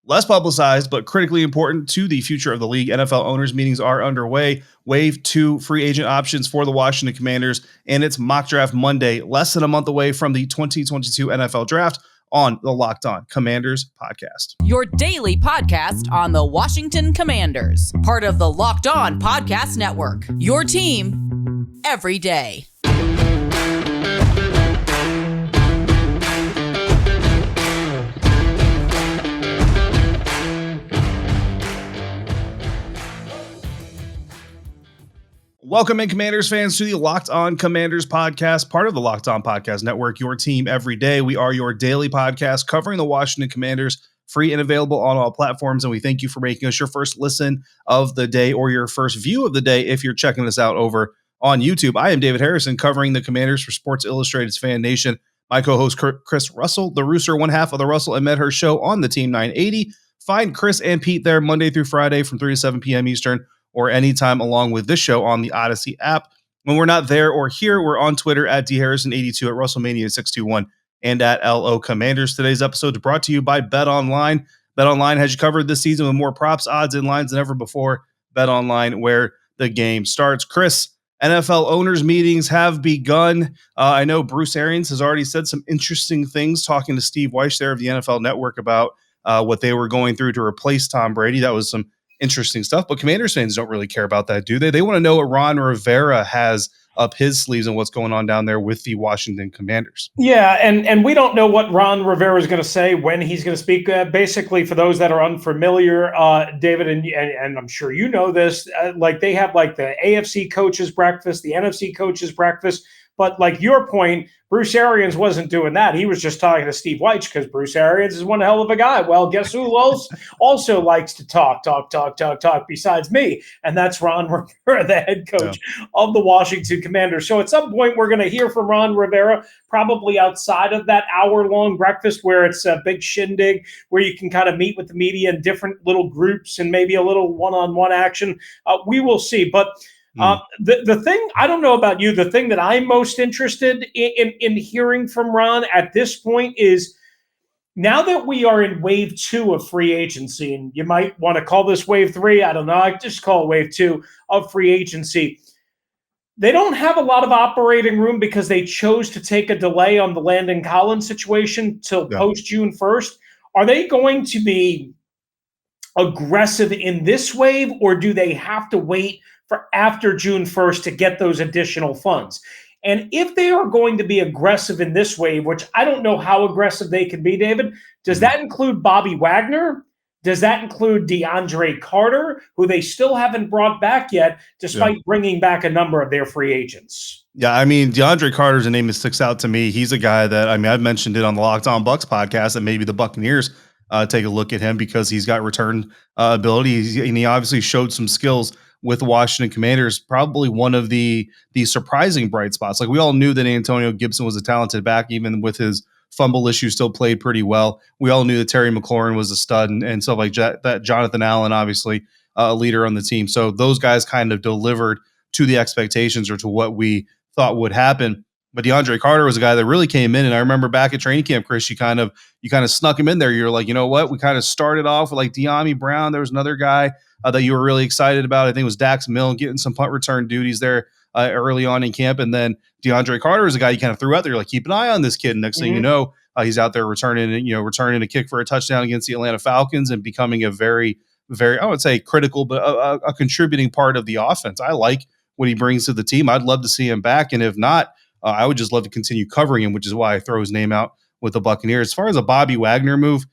Less publicized, but critically important to the future of the league. NFL owners meetings are underway. Wave 2 free agent options for the Washington Commanders, and it's Mock Draft Monday, less than a month away from the 2022 NFL Draft on the Locked On Commanders podcast. Your daily podcast on the Washington Commanders, part of the Locked On Podcast Network. Your team every day. Welcome in, Commanders fans, to the Locked On Commanders podcast, part of the Locked On Podcast Network, your team every day. We are your daily podcast covering the Washington Commanders, free and available on all platforms, and we thank you for making us your first listen of the day or your first view of the day if you're checking us out over on YouTube. I am David Harrison, covering the Commanders for Sports Illustrated's Fan Nation. My co-host, Chris Russell, the Rooster, one half of the Russell and Medhurst show on the Team 980. Find Chris and Pete there Monday through Friday from 3 to 7 p.m. Eastern, or anytime along with this show on the Audacy app. When we're not there or here, we're on Twitter at dharrison82, at WrestleMania621, and at LO Commanders. Today's episode is brought to you by BetOnline. BetOnline has you covered this season with more props, odds, and lines than ever before. BetOnline, where the game starts. Chris, NFL owners meetings have begun. I know Bruce Arians has already said some interesting things talking to Steve Wyche there of the NFL Network about what they were going through to replace Tom Brady. That was some interesting stuff, but Commanders fans don't really care about that, do they? They want to know what Ron Rivera has up his sleeves and what's going on down there with the Washington Commanders. Yeah, and we don't know what Ron Rivera is going to say, when he's going to speak. Basically, for those that are unfamiliar, David, and I'm sure you know this, like they have like the AFC coaches breakfast, the NFC coaches breakfast. But like your point, Bruce Arians wasn't doing that. He was just talking to Steve Wyche because Bruce Arians is one hell of a guy. Well, guess who else also likes to talk besides me? And that's Ron Rivera, the head coach of the Washington Commanders. So at some point, we're going to hear from Ron Rivera, probably outside of that hour-long breakfast where it's a big shindig, where you can kind of meet with the media in different little groups and maybe a little one-on-one action. We will see. But the thing, I don't know about you, the thing that I'm most interested in hearing from Ron at this point is, now that we are in wave 2 of free agency, and you might want to call this wave 3, I don't know, I just call it wave 2 of free agency. They don't have a lot of operating room because they chose to take a delay on the Landon Collins situation till post June 1st. Are they going to be aggressive in this wave, or do they have to wait for after June 1st to get those additional funds? And if they are going to be aggressive in this wave, which I don't know how aggressive they can be, David, does that include Bobby Wagner? Does that include DeAndre Carter, who they still haven't brought back yet, despite bringing back a number of their free agents? Yeah, I mean, DeAndre Carter's a name that sticks out to me. He's a guy that, I mean, I've mentioned it on the Locked On Bucs podcast, that maybe the Buccaneers take a look at him because he's got return ability, and he obviously showed some skills with the Washington Commanders. Probably one of the surprising bright spots. Like, we all knew that Antonio Gibson was a talented back, even with his fumble issue, still played pretty well. We all knew that Terry McLaurin was a stud, and stuff like that. Jonathan Allen, obviously a leader on the team. So those guys kind of delivered to the expectations or to what we thought would happen. But DeAndre Carter was a guy that really came in. And I remember back at training camp, Chris, you kind of snuck him in there. You're like, you know what? We kind of started off with like De'Ami Brown. There was another guy that you were really excited about. I think it was Dax Milne getting some punt return duties there early on in camp. And then DeAndre Carter was a guy you kind of threw out there. You're like, keep an eye on this kid. And next thing you know, he's out there returning a kick for a touchdown against the Atlanta Falcons and becoming a very, very, I would say critical, but a contributing part of the offense. I like what he brings to the team. I'd love to see him back. And if not, I would just love to continue covering him, which is why I throw his name out with the Buccaneers. As far as a Bobby Wagner move,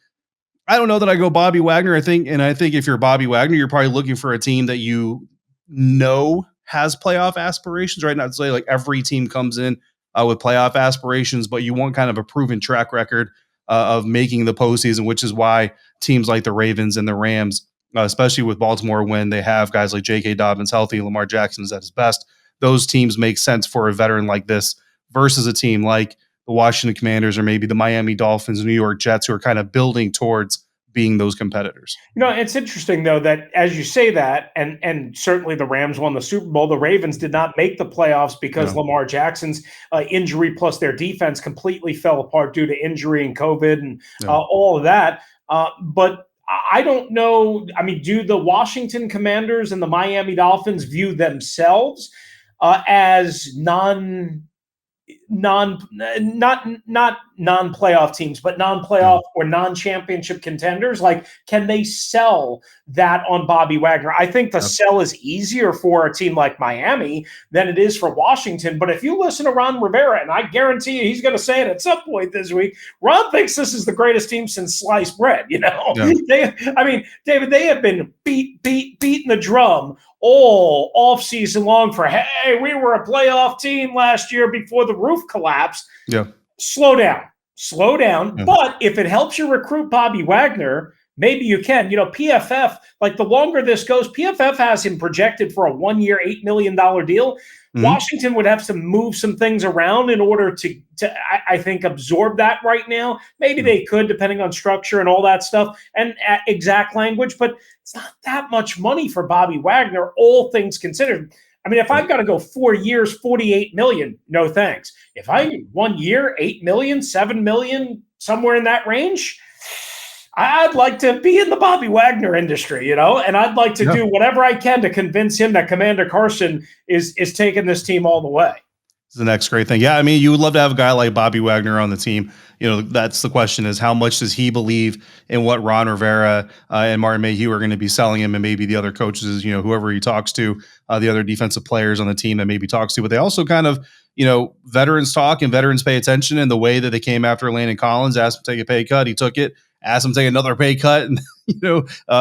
I don't know that I go Bobby Wagner. I think if you're Bobby Wagner, you're probably looking for a team that you know has playoff aspirations, right? Not to say like every team comes in with playoff aspirations, but you want kind of a proven track record of making the postseason, which is why teams like the Ravens and the Rams, especially with Baltimore, when they have guys like J.K. Dobbins healthy, Lamar Jackson's at his best, those teams make sense for a veteran like this versus a team like the Washington Commanders or maybe the Miami Dolphins, New York Jets, who are kind of building towards being those competitors. You know, it's interesting, though, that as you say that, and certainly the Rams won the Super Bowl, the Ravens did not make the playoffs because Lamar Jackson's injury plus their defense completely fell apart due to injury and COVID and all of that. But I don't know. I mean, do the Washington Commanders and the Miami Dolphins view themselves as not non-playoff teams, but non-playoff or non-championship contenders? Like, can they sell that on Bobby Wagner? I think the sell is easier for a team like Miami than it is for Washington. But if you listen to Ron Rivera, and I guarantee you he's going to say it at some point this week, Ron thinks this is the greatest team since sliced bread. David, they have been beating the drum all offseason long for, hey, we were a playoff team last year before the roof collapsed. Yeah. Slow down. Yeah. But if it helps you recruit Bobby Wagner, maybe you can. PFF, like the longer this goes, PFF has him projected for a 1-year, $8 million deal. Mm-hmm. Washington would have to move some things around in order to I think, absorb that right now. Maybe they could, depending on structure and all that stuff and exact language, but it's not that much money for Bobby Wagner, all things considered. I mean, if I've got to go 4 years, $48 million, no thanks. If I 1 year, $8 million, $7 million, somewhere in that range, I'd like to be in the Bobby Wagner industry, and I'd like to do whatever I can to convince him that Commander Carson is taking this team all the way. It's the next great thing. Yeah, I mean, you would love to have a guy like Bobby Wagner on the team. That's the question, is how much does he believe in what Ron Rivera and Martin Mayhew are going to be selling him, and maybe the other coaches, whoever he talks to, the other defensive players on the team that maybe talks to. But they also kind of, veterans talk and veterans pay attention, and the way that they came after Landon Collins, asked him to take a pay cut. He took it, asked him to take another pay cut. And,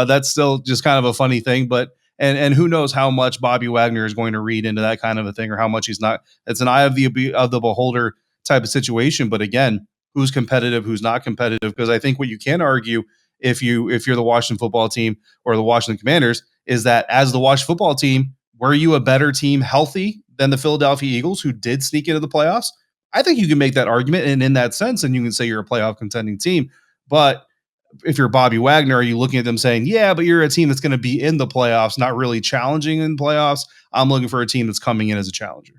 that's still just kind of a funny thing. But And who knows how much Bobby Wagner is going to read into that kind of a thing, or how much he's not. It's an eye of the beholder type of situation. But again, who's competitive, who's not competitive? Because I think what you can argue, if you're the Washington football team or the Washington Commanders, is that as the Washington football team, were you a better team healthy than the Philadelphia Eagles, who did sneak into the playoffs? I think you can make that argument, and in that sense, and you can say you're a playoff contending team. But if you're Bobby Wagner, are you looking at them saying, yeah, but you're a team that's going to be in the playoffs, not really challenging in playoffs? I'm looking for a team that's coming in as a challenger.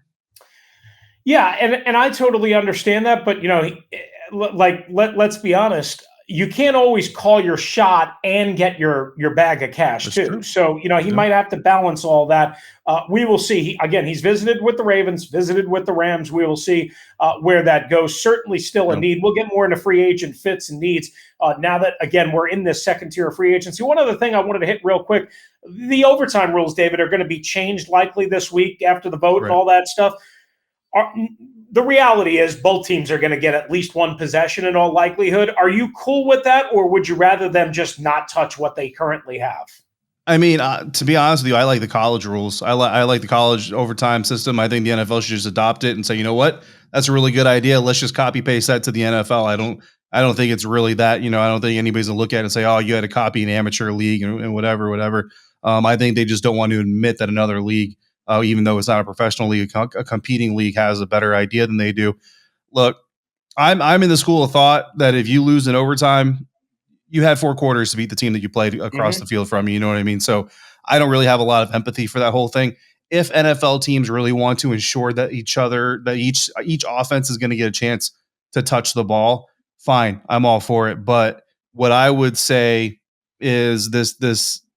Yeah, and I totally understand that, but let's be honest, you can't always call your shot and get your bag of cash too. True. So he might have to balance all that. We will see. He's visited with the Ravens, visited with the Rams. We will see where that goes. Certainly still a need. We'll get more into free agent fits and needs now that, again, we're in this second tier of free agency. One other thing I wanted to hit real quick, the overtime rules, David, are going to be changed likely this week after the vote and all that stuff. The reality is both teams are going to get at least one possession in all likelihood. Are you cool with that, or would you rather them just not touch what they currently have? I mean, to be honest with you, I like the college rules. I like the college overtime system. I think the NFL should just adopt it and say, you know what, that's a really good idea. Let's just copy paste that to the NFL. I don't think it's really that. I don't think anybody's gonna look at it and say, oh, you had to copy an amateur league and whatever. I think they just don't want to admit that another league, even though it's not a professional league, a competing league, has a better idea than they do. Look, I'm in the school of thought that if you lose in overtime, you had 4 quarters to beat the team that you played across the field from. You know what I mean? So I don't really have a lot of empathy for that whole thing. If NFL teams really want to ensure that each offense is going to get a chance to touch the ball, fine, I'm all for it. But what I would say is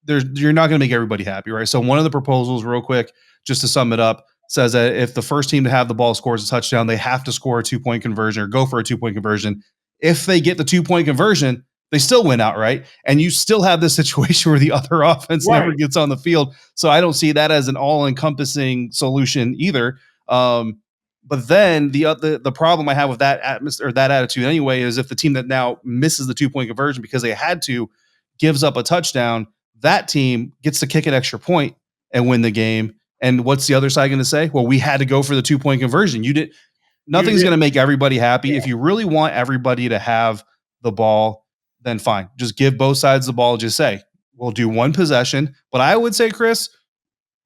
you're not going to make everybody happy, right? So one of the proposals, real quick, just to sum it up, says that if the first team to have the ball scores a touchdown, they have to score a 2-point conversion or go for a 2-point conversion. If they get the 2-point conversion, they still win outright, and you still have this situation where the other offense never gets on the field. So I don't see that as an all-encompassing solution either. But then the problem I have with that atmosphere, or that attitude anyway, is if the team that now misses the 2-point conversion because they had to, gives up a touchdown, that team gets to kick an extra point and win the game. And what's the other side going to say? Well, we had to go for the 2-point conversion. Nothing's going to make everybody happy. Yeah. If you really want everybody to have the ball, then fine. Just give both sides the ball. Just say, we'll do one possession. But I would say, Chris,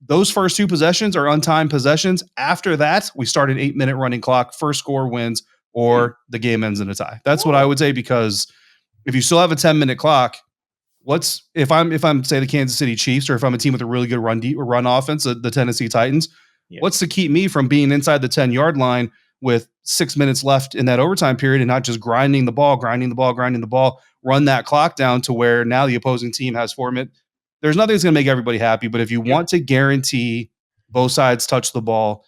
those first 2 possessions are untimed possessions. After that, we start an 8-minute running clock. First score wins, or the game ends in a tie. That's what I would say, because if you still have a 10-minute clock, if I'm say the Kansas City Chiefs, or if I'm a team with a really good run offense, the Tennessee Titans, what's to keep me from being inside the 10-yard line with 6 minutes left in that overtime period and not just grinding the ball, run that clock down to where now the opposing team has 4 minutes. There's nothing that's going to make everybody happy, but if you want to guarantee both sides touch the ball,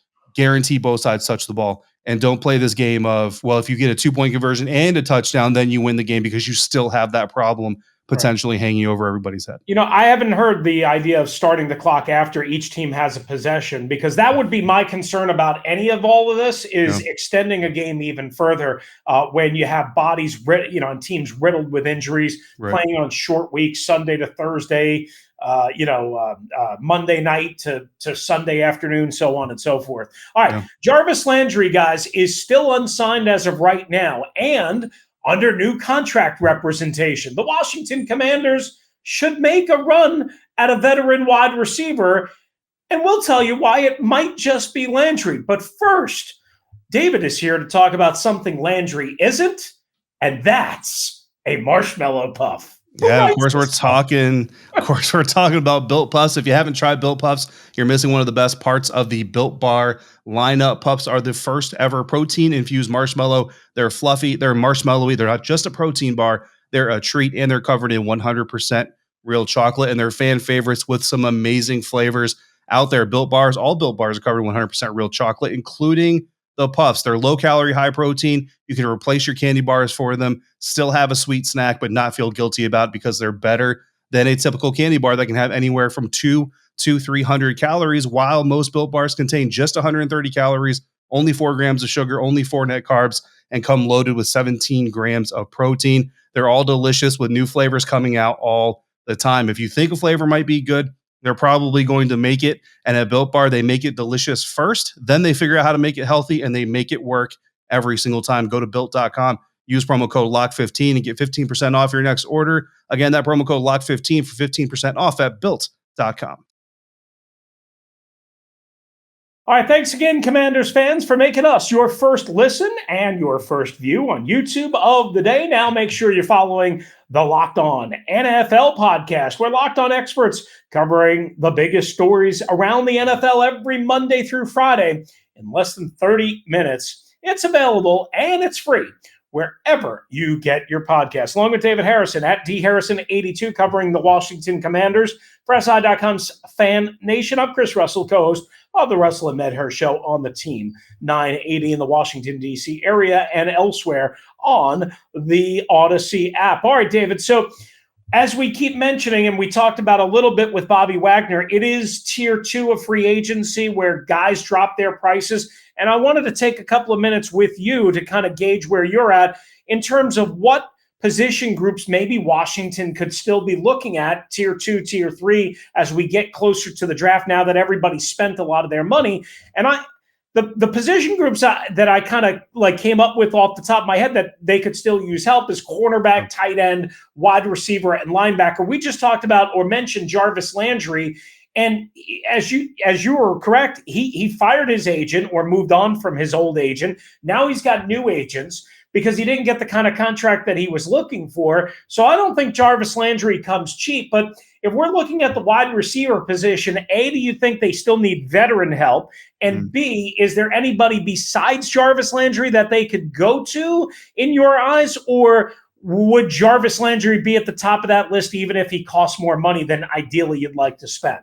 and don't play this game of, well, if you get a 2-point conversion and a touchdown, then you win the game, because you still have that problem potentially hanging over everybody's head. I haven't heard the idea of starting the clock after each team has a possession, because that would be my concern about any of all of this, is extending a game even further when you have bodies, and teams riddled with injuries, playing on short weeks, Sunday to Thursday, Monday night to Sunday afternoon, so on and so forth. All right. Jarvis Landry, guys, is still unsigned as of right now and under new contract representation. The Washington Commanders should make a run at a veteran wide receiver, and we'll tell you why it might just be Landry. But first, David is here to talk about something Landry isn't, and that's a marshmallow puff. Yeah, of course we're talking about Built Puffs. If you haven't tried Built Puffs, you're missing one of the best parts of the Built Bar lineup. Puffs are the first ever protein-infused marshmallow. They're fluffy, they're marshmallowy. They're not just a protein bar, they're a treat, and they're covered in 100% real chocolate, and they're fan favorites with some amazing flavors out there. Built Bars, all Built Bars are covered in 100% real chocolate, including the Puffs. They're low calorie, high protein. You can replace your candy bars for them, still have a sweet snack, but not feel guilty about it, because they're better than a typical candy bar that can have anywhere from 200 to 300 calories, while most Built Bars contain just 130 calories, only 4 grams of sugar, only 4 net carbs, and come loaded with 17 grams of protein. They're all delicious with new flavors coming out all the time. If you think a flavor might be good, they're probably going to make it. And at Built Bar, they make it delicious first, then they figure out how to make it healthy, and they make it work every single time. Go to Built.com, use promo code LOCK15 and get 15% off your next order. Again, that promo code LOCK15 for 15% off at Built.com. All right, thanks again, Commanders fans, for making us your first listen and your first view on YouTube of the day. Now make sure you're following the Locked On NFL podcast, where Locked On experts covering the biggest stories around the NFL every Monday through Friday in less than 30 minutes. It's available and it's free wherever you get your podcast. Along with David Harrison at DHarrison82, covering the Washington Commanders for SI.com's Fan Nation. I'm Chris Russell, co-host of the Russell and Medhurst Show on the Team 980 in the Washington, D.C. area and elsewhere on the Audacy app. All right, David. So as we keep mentioning, and we talked about a little bit with Bobby Wagner, it is tier 2 of free agency where guys drop their prices. And I wanted to take a couple of minutes with you to kind of gauge where you're at in terms of what position groups maybe Washington could still be looking at tier 2, tier 3 as we get closer to the draft, now that everybody spent a lot of their money. And the position groups that I kind of like came up with off the top of my head that they could still use help is cornerback, tight end, wide receiver, and linebacker. We just talked about or mentioned Jarvis Landry. And as you were correct, he fired his agent or moved on from his old agent. Now he's got new agents because he didn't get the kind of contract that he was looking for. So I don't think Jarvis Landry comes cheap. But if we're looking at the wide receiver position, A, do you think they still need veteran help? And B, is there anybody besides Jarvis Landry that they could go to in your eyes? Or would Jarvis Landry be at the top of that list even if he costs more money than ideally you'd like to spend?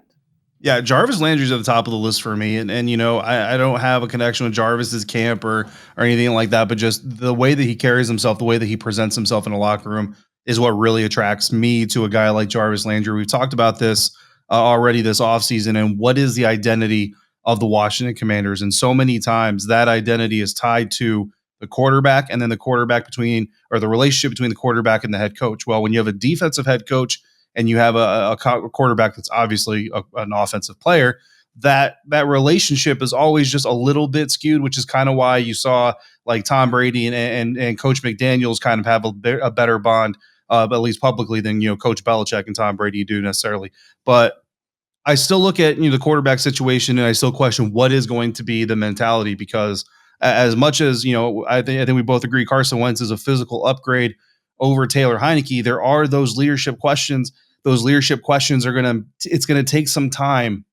Yeah, Jarvis Landry's at the top of the list for me. And I don't have a connection with Jarvis's camp or anything like that, but just the way that he carries himself, the way that he presents himself in a locker room is what really attracts me to a guy like Jarvis Landry. We've talked about this already this offseason, and what is the identity of the Washington Commanders? And so many times that identity is tied to the quarterback, and then the relationship between the quarterback and the head coach. Well, when you have a defensive head coach and you have a quarterback that's obviously an offensive player, that relationship is always just a little bit skewed, which is kind of why you saw like Tom Brady and Coach McDaniels kind of have a better bond, at least publicly, than Coach Belichick and Tom Brady do necessarily. But I still look at the quarterback situation, and I still question what is going to be the mentality, because as much as I think we both agree Carson Wentz is a physical upgrade over Taylor Heineke, there are those leadership questions. Those leadership questions it's going to take some time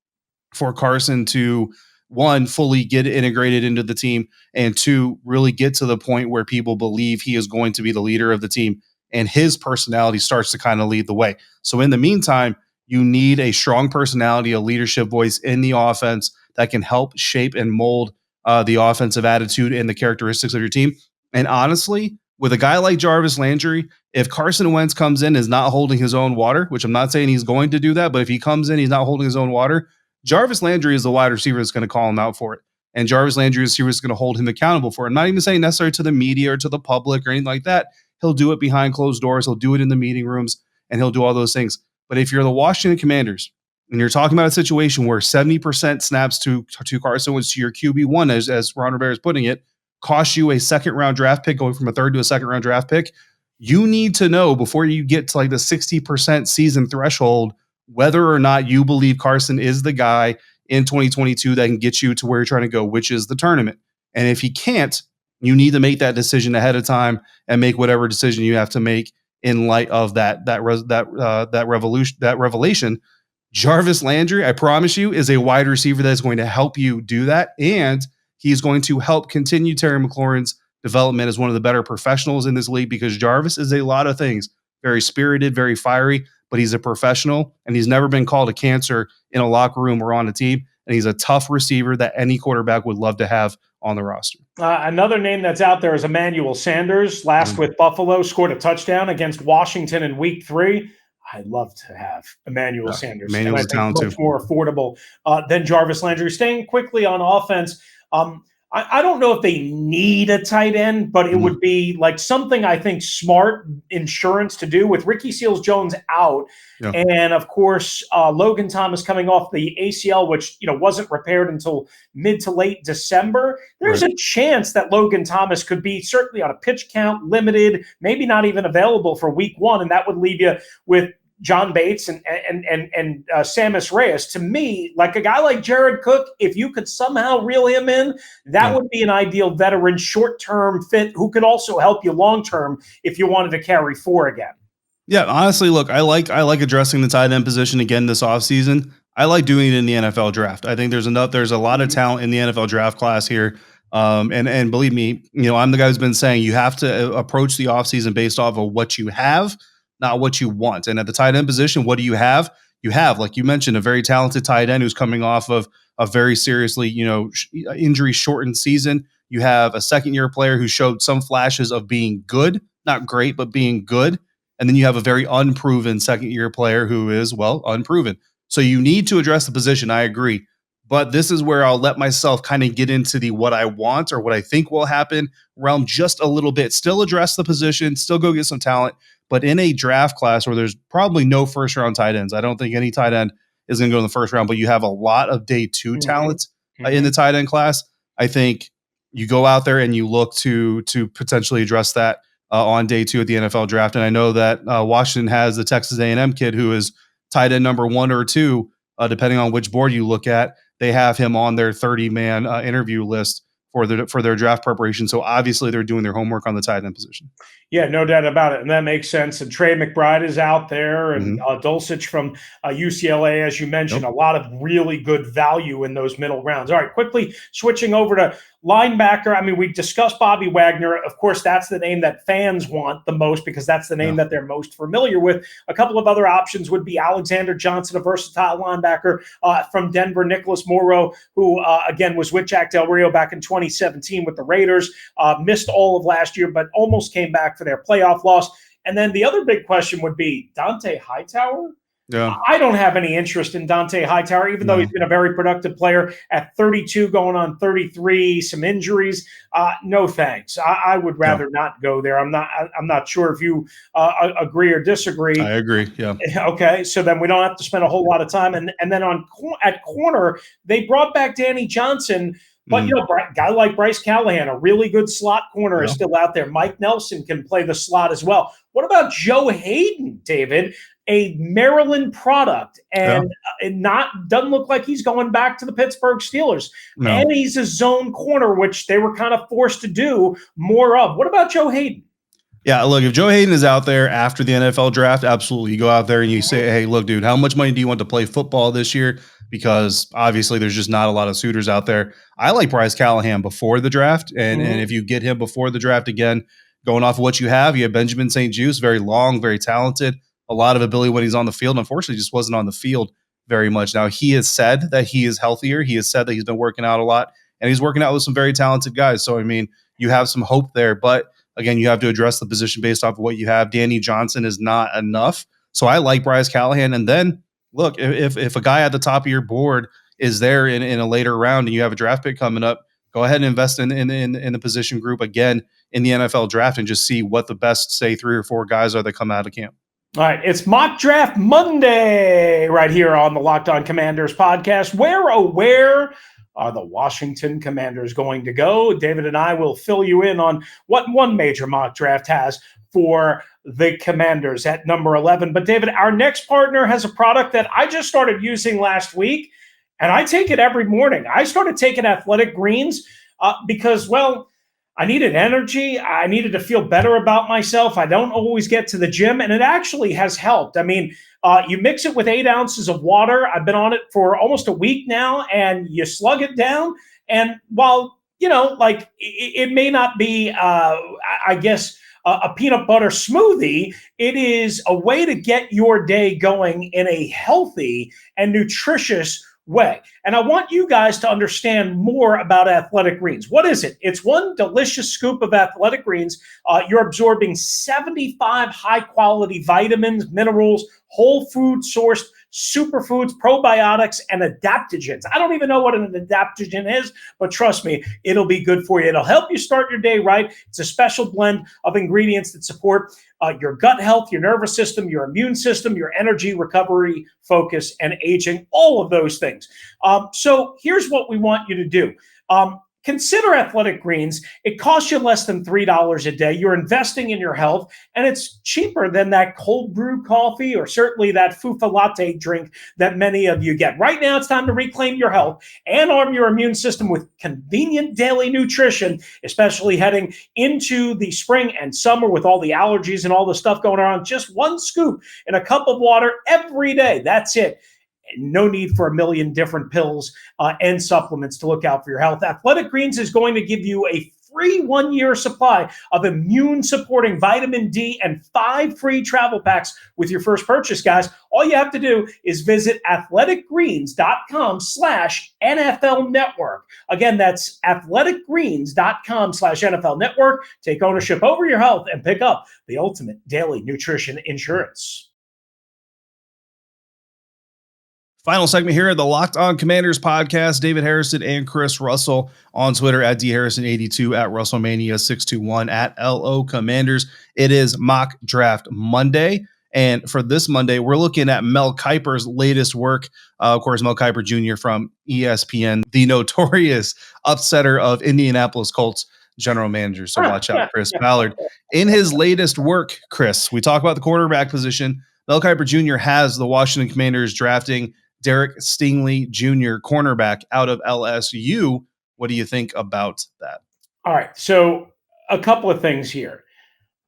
for Carson to one, fully get integrated into the team, and two, really get to the point where people believe he is going to be the leader of the team and his personality starts to kind of lead the way. So in the meantime, you need a strong personality, a leadership voice in the offense that can help shape and mold the offensive attitude and the characteristics of your team. And honestly, with a guy like Jarvis Landry, if Carson Wentz comes in is not holding his own water, which I'm not saying he's going to do that, but if he comes in, he's not holding his own water, Jarvis Landry is the wide receiver that's going to call him out for it. And Jarvis Landry is going to hold him accountable for it. I'm not even saying necessarily to the media or to the public or anything like that. He'll do it behind closed doors. He'll do it in the meeting rooms, and he'll do all those things. But if you're the Washington Commanders and you're talking about a situation where 70% snaps to Carson Wentz to your QB1, as Ron Rivera is putting it, cost you a second-round draft pick, going from a third to a second-round draft pick, you need to know before you get to like the 60% season threshold whether or not you believe Carson is the guy in 2022 that can get you to where you're trying to go, which is the tournament. And if he can't, you need to make that decision ahead of time and make whatever decision you have to make in light of that revelation. Jarvis Landry, I promise you, is a wide receiver that is going to help you do that, and he's going to help continue Terry McLaurin's development as one of the better professionals in this league, because Jarvis is a lot of things. Very spirited, very fiery, but he's a professional, and he's never been called a cancer in a locker room or on a team, and he's a tough receiver that any quarterback would love to have on the roster. Another name that's out there is Emmanuel Sanders. Last with Buffalo, scored a touchdown against Washington in Week 3. I'd love to have Emmanuel Sanders. Emmanuel's talented, much more affordable than Jarvis Landry. Staying quickly on offense, I don't know if they need a tight end, but it would be like something I think smart insurance to do with Ricky Seals-Jones out. Yeah. And of course, Logan Thomas coming off the ACL, which, wasn't repaired until mid to late December. There's a chance that Logan Thomas could be certainly on a pitch count, limited, maybe not even available for Week 1. And that would leave you with John Bates and Sammis Reyes. To me, like a guy like Jared Cook, if you could somehow reel him in, that would be an ideal veteran short-term fit who could also help you long-term if you wanted to carry 4 again. Yeah, honestly, look, I like addressing the tight end position again this offseason. I like doing it in the NFL draft. I think there's a lot of talent in the NFL draft class here. And believe me, I'm the guy who's been saying you have to approach the offseason based off of what you have, not what you want. And at the tight end position, what do you have? You have, like you mentioned, a very talented tight end who's coming off of a very seriously, injury shortened season. You have a second-year player who showed some flashes of being good, not great, but being good. And then you have a very unproven second-year player who is, unproven. So you need to address the position. I agree. But this is where I'll let myself kind of get into the what I want or what I think will happen realm just a little bit. Still address the position, still go get some talent. But in a draft class where there's probably no first-round tight ends, I don't think any tight end is going to go in the first round, but you have a lot of day 2 talent in the tight end class. I think you go out there and you look to potentially address that on day 2 at the NFL draft. And I know that Washington has the Texas A&M kid who is tight end number 1 or 2, depending on which board you look at. They have him on their 30-man interview list for their draft preparation. So obviously they're doing their homework on the tight end position. Yeah, no doubt about it. And that makes sense. And Trey McBride is out there, and Dulcich from UCLA, as you mentioned, a lot of really good value in those middle rounds. All right, quickly switching over to linebacker. I mean, we discussed Bobby Wagner. Of course, that's the name that fans want the most because that's the name that they're most familiar with. A couple of other options would be Alexander Johnson, a versatile linebacker from Denver, Nicholas Morrow, who, again, was with Jack Del Rio back in 2017 with the Raiders, missed all of last year, but almost came back for their playoff loss. And then the other big question would be Dante Hightower. Yeah. I don't have any interest in Dante Hightower, even though he's been a very productive player at 32, going on 33, some injuries. No thanks. I would rather not go there. I'm not sure if you agree or disagree. I agree. Yeah. Okay. So then we don't have to spend a whole lot of time. And then at corner, they brought back Danny Johnson. But, a guy like Bryce Callahan, a really good slot corner, is still out there. Mike Nelson can play the slot as well. What about Joe Hayden, David? A Maryland product, and doesn't look like he's going back to the Pittsburgh Steelers. No. And he's a zone corner, which they were kind of forced to do more of. What about Joe Hayden? Yeah, look, if Joe Hayden is out there after the NFL draft, absolutely. You go out there and you say, hey, look, dude, how much money do you want to play football this year? because obviously there's just not a lot of suitors out there. I like Bryce Callahan before the draft. And if you get him before the draft, again, going off of what you have Benjamin St-Juste, very long, very talented, a lot of ability when he's on the field. Unfortunately, just wasn't on the field very much. Now, he has said that he is healthier. He has said that he's been working out a lot, and he's working out with some very talented guys. So, I mean, you have some hope there. But, again, you have to address the position based off of what you have. Danny Johnson is not enough. So I like Bryce Callahan. And then, look, if a guy at the top of your board is there in a later round and you have a draft pick coming up, go ahead and invest in the position group again in the NFL draft and just see what the best, say, 3 or 4 guys are that come out of camp. All right, it's Mock Draft Monday right here on the Locked On Commanders podcast. Where are the Washington Commanders going to go? David and I will fill you in on what one major mock draft has for the Commanders at number 11. But David, our next partner has a product that I just started using last week, and I take it every morning. I started taking Athletic Greens because, well, I needed energy. I needed to feel better about myself. I don't always get to the gym, and it actually has helped. I mean, you mix it with 8 ounces of water. I've been on it for almost a week now, and you slug it down. And while, it may not be, a peanut butter smoothie, it is a way to get your day going in a healthy and nutritious way. And I want you guys to understand more about Athletic Greens. What is it? It's one delicious scoop of Athletic Greens. You're absorbing 75 high-quality vitamins, minerals, whole food sourced superfoods, probiotics, and adaptogens. I don't even know what an adaptogen is, but trust me, it'll be good for you. It'll help you start your day right. It's a special blend of ingredients that support your gut health, your nervous system, your immune system, your energy, recovery, focus, and aging, all of those things. So here's what we want you to do. Consider Athletic Greens. It costs you less than $3 a day. You're investing in your health, and it's cheaper than that cold brew coffee or certainly that fufa latte drink that many of you get. Right now, it's time to reclaim your health and arm your immune system with convenient daily nutrition, especially heading into the spring and summer with all the allergies and all the stuff going on. Just one scoop in a cup of water every day. That's it. No need for a million different pills and supplements to look out for your health. Athletic Greens is going to give you a free 1-year supply of immune-supporting vitamin D and 5 free travel packs with your first purchase, guys. All you have to do is visit athleticgreens.com/NFL Network. Again, that's athleticgreens.com/NFL Network. Take ownership over your health and pick up the ultimate daily nutrition insurance. Final segment here at the Locked On Commanders podcast. David Harrison and Chris Russell on Twitter at DHarrison82, at RussellMania621, at LO Commanders. It is Mock Draft Monday. And for this Monday, we're looking at Mel Kiper's latest work. Of course, Mel Kiper Jr. from ESPN, the notorious upsetter of Indianapolis Colts general manager. So watch out, Chris Ballard. In his latest work, Chris, we talk about the quarterback position. Mel Kiper Jr. has the Washington Commanders drafting Derek Stingley Jr., cornerback out of LSU. What do you think about that? All right. So a couple of things here.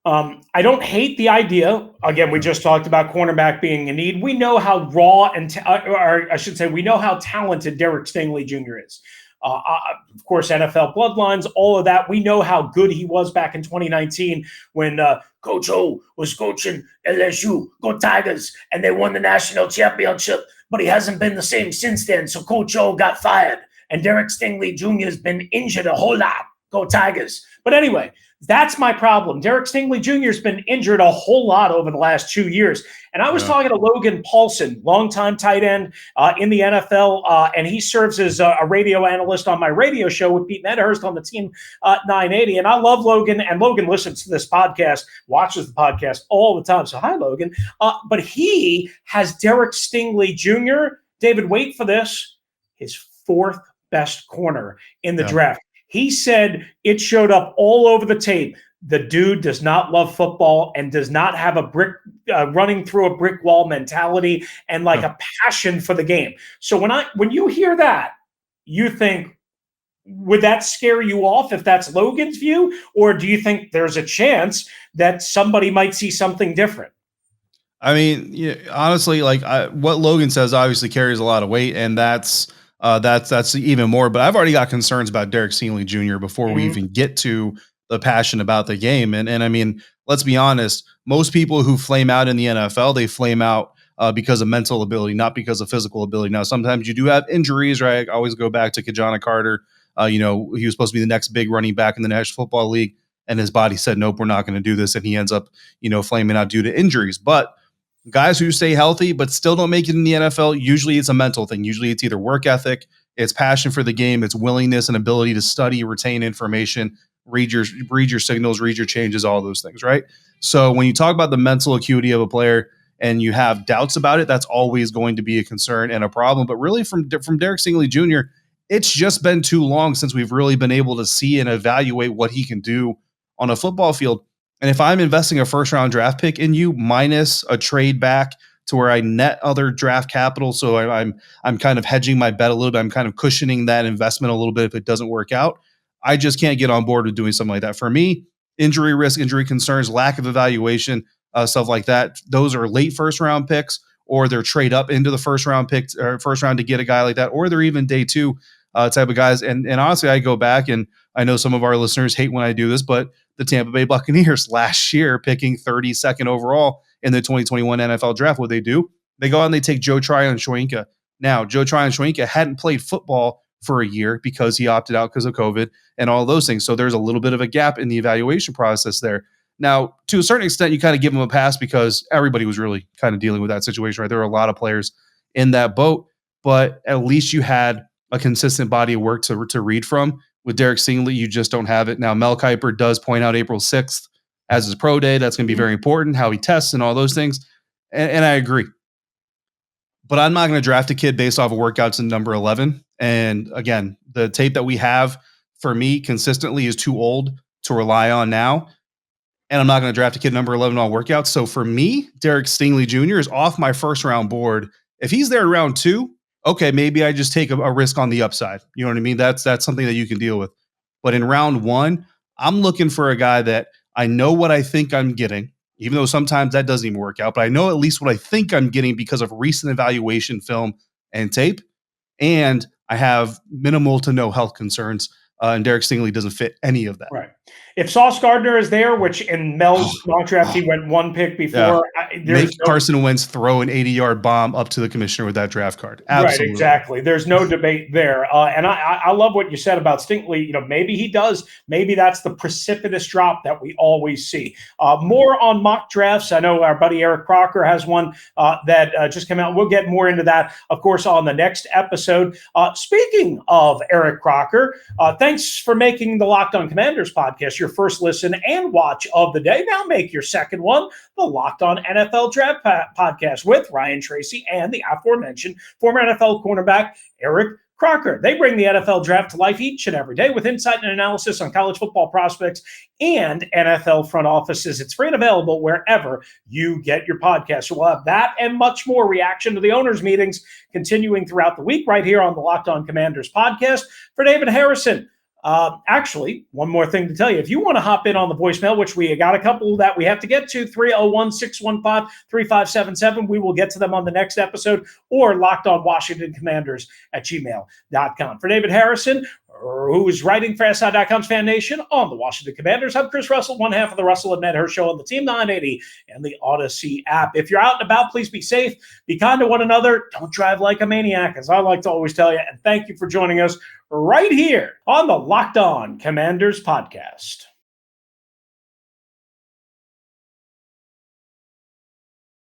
I don't hate the idea. Again, we just talked about cornerback being in need. We know how raw we know how talented Derek Stingley Jr. is. Of course, NFL bloodlines, all of that. We know how good he was back in 2019 when Coach O was coaching LSU, go Tigers, and they won the national championship. But he hasn't been the same since then. So Coach O got fired, and Derek Stingley Jr. has been injured a whole lot. Go Tigers. But anyway, that's my problem. Derek Stingley Jr. has been injured a whole lot over the last 2 years. And I was talking to Logan Paulson, longtime tight end in the NFL, and he serves as a radio analyst on my radio show with Pete Medhurst on the Team 980. And I love Logan, and Logan listens to this podcast, watches the podcast all the time. So hi, Logan. But he has Derek Stingley Jr., David, wait for this, his 4th best corner in the draft. He said it showed up all over the tape. The dude does not love football and does not have a brick running through a brick wall mentality and like a passion for the game. So when you hear that, you think, would that scare you off if that's Logan's view? Or do you think there's a chance that somebody might see something different? I mean, yeah, honestly, like what Logan says obviously carries a lot of weight, and that's even more. But I've already got concerns about Derek Stingley Jr. before we Mhm. even get to the passion about the game. And I mean, let's be honest. Most people who flame out in the NFL, they flame out because of mental ability, not because of physical ability. Now, sometimes you do have injuries, right? I always go back to Kajana Carter. He was supposed to be the next big running back in the National Football League, and his body said, "Nope, we're not going to do this," and he ends up, flaming out due to injuries. But guys who stay healthy but still don't make it in the NFL, usually it's a mental thing. Usually it's either work ethic, it's passion for the game, it's willingness and ability to study, retain information, read your signals, read your changes, all those things, right? So when you talk about the mental acuity of a player and you have doubts about it, that's always going to be a concern and a problem. But really, from Derek Stingley Jr., it's just been too long since we've really been able to see and evaluate what he can do on a football field. And if I'm investing a first round draft pick in you minus a trade back to where I net other draft capital, so I'm kind of hedging my bet a little bit. I'm kind of cushioning that investment a little bit if it doesn't work out. I just can't get on board with doing something like that. For me, injury risk, injury concerns, lack of evaluation, stuff like that. Those are late first round picks, or they're trade up into the first round picks or first round to get a guy like that, or they're even day two type of guys. And honestly, I go back and I know some of our listeners hate when I do this, but the Tampa Bay Buccaneers last year picking 32nd overall in the 2021 NFL draft. What they do? They go out and they take Joe Tryon-Shoyinka. Now, Joe Tryon-Shoyinka hadn't played football for a year because he opted out because of COVID and all those things. So there's a little bit of a gap in the evaluation process there. Now, to a certain extent, you kind of give him a pass because everybody was really kind of dealing with that situation, right? There were a lot of players in that boat, but at least you had a consistent body of work to read from. With Derek Stingley, you just don't have it. Now, Mel Kiper does point out April 6th as his pro day. That's going to be very important, how he tests and all those things. And I agree. But I'm not going to draft a kid based off of workouts in number 11. And again, the tape that we have for me consistently is too old to rely on now. And I'm not going to draft a kid number 11 on workouts. So for me, Derek Stingley Jr. is off my first round board. If he's there in round 2, okay, maybe I just take a risk on the upside. You know what I mean? That's something that you can deal with. But in round 1, I'm looking for a guy that I know what I think I'm getting, even though sometimes that doesn't even work out. But I know at least what I think I'm getting because of recent evaluation film and tape. And I have minimal to no health concerns. And Derek Stingley doesn't fit any of that. Right. If Sauce Gardner is there, which in Mel's mock draft, he went one pick before. Make Carson Wentz throw an 80-yard bomb up to the commissioner with that draft card. Absolutely. Right, exactly. There's no debate there. And I love what you said about Stingley. Maybe he does. Maybe that's the precipitous drop that we always see. More on mock drafts. I know our buddy Eric Crocker has one that just came out. We'll get more into that, of course, on the next episode. Speaking of Eric Crocker, thanks for making the Locked On Commanders podcast your first listen and watch of the day. Now make your second one the Locked On NFL Draft podcast with Ryan Tracy and the aforementioned former NFL cornerback Eric Crocker. They bring the NFL draft to life each and every day with insight and analysis on college football prospects and NFL front offices. It's free and available wherever you get your podcast. So we'll have that and much more reaction to the owners' meetings continuing throughout the week right here on the Locked On Commanders podcast. For David Harrison, actually, one more thing to tell you. If you want to hop in on the voicemail, which we got a couple that we have to get to, 301-615-3577. We will get to them on the next episode, or lockedonwashingtoncommanders@gmail.com. For David Harrison, who is writing for SI.com's Fan Nation on the Washington Commanders, I'm Chris Russell, one half of the Russell and Medhurst Show on the Team 980 and the Audacy app. If you're out and about, please be safe, be kind to one another, don't drive like a maniac, as I like to always tell you, and thank you for joining us right here on the Locked On Commanders podcast.